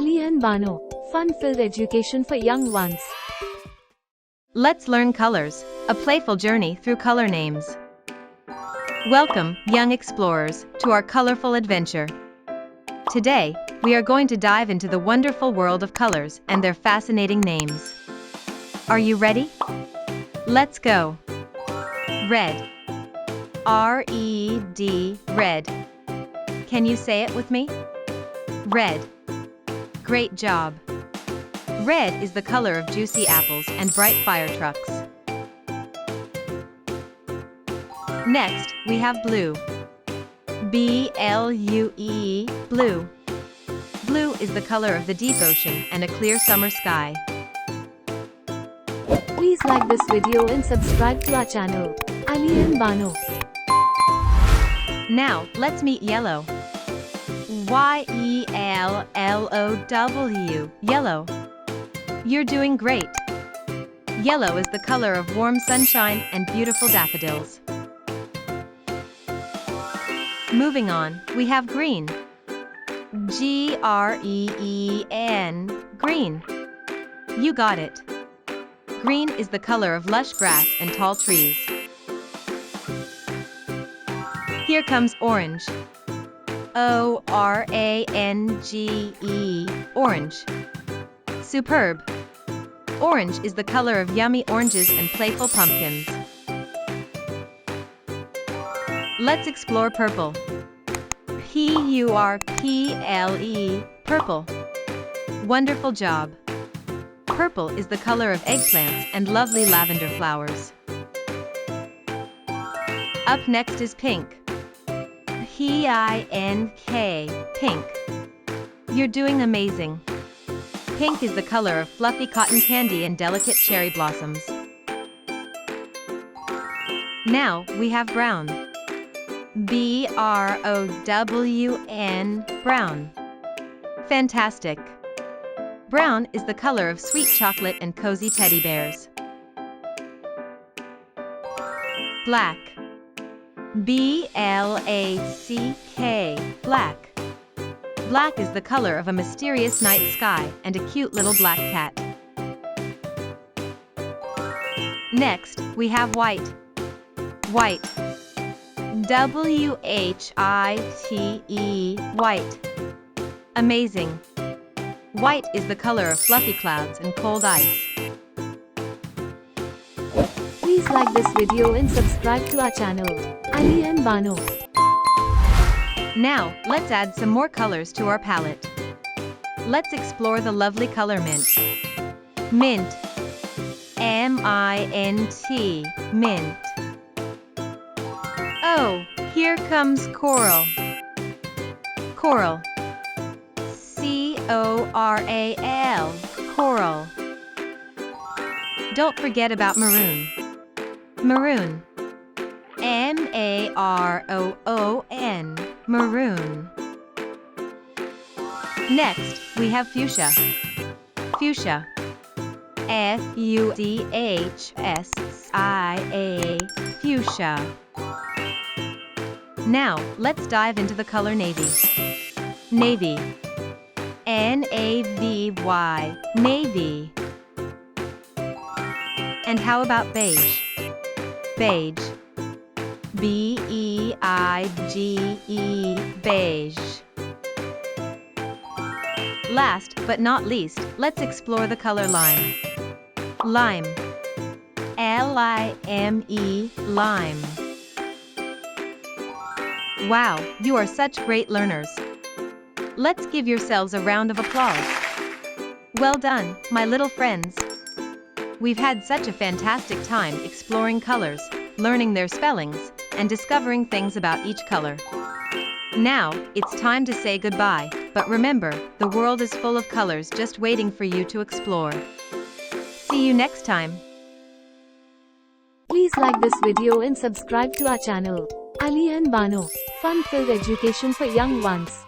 Ali and Bano, fun-filled education for young ones. Let's learn colors, a playful journey through color names. Welcome, young explorers, to our colorful adventure. Today, we are going to dive into the wonderful world of colors and their fascinating names. Are you ready? Let's go. Red. R-E-D, red. Can you say it with me? Red. Great job. Red is the color of juicy apples and bright fire trucks. Next, we have blue. B-L-U-E, blue. Blue is the color of the deep ocean and a clear summer sky. Please like this video and subscribe to our channel, Ali and Bano. Now, let's meet yellow. Y-E-L-L-O-W, yellow. You're doing great. Yellow is the color of warm sunshine and beautiful daffodils. Moving on, we have green. G-R-E-E-N, green. You got it. Green is the color of lush grass and tall trees. Here comes orange. O-R-A-N-G-E, orange. Superb. Orange is the color of yummy oranges and playful pumpkins. Let's explore purple. P-U-R-P-L-E, purple. Wonderful job. Purple is the color of eggplants and lovely lavender flowers. Up next is pink. P-I-N-K, pink. You're doing amazing. Pink is the color of fluffy cotton candy and delicate cherry blossoms. Now, we have brown. B-R-O-W-N, brown. Fantastic. Brown is the color of sweet chocolate and cozy teddy bears. Black. B-L-A-C-K, black. Black is the color of a mysterious night sky and a cute little black cat. Next, we have white. White. W-H-I-T-E, white. Amazing. White is the color of fluffy clouds and cold ice. Please like this video and subscribe to our channel, Ali and Bano. Now, let's add some more colors to our palette. Let's explore the lovely color mint. Mint. M-I-N-T, mint. Oh, here comes coral. Coral. C-O-R-A-L, coral. Don't forget about maroon. Maroon. M-A-R-O-O-N, maroon. Next, we have fuchsia. Fuchsia. F-U-C-H-S-I-A, fuchsia. Now, let's dive into the color navy. Navy. N-A-V-Y, navy. And how about beige? Beige. B-E-I-G-E, beige. Last but not least, let's explore the color lime. Lime. L-I-M-E, lime. Wow, you are such great learners. Let's give yourselves a round of applause. Well done, my little friends. We've had such a fantastic time exploring colors, learning their spellings, and discovering things about each color. Now, it's time to say goodbye, but remember, the world is full of colors just waiting for you to explore. See you next time. Please like this video and subscribe to our channel, Ali and Bano, fun-filled education for young ones.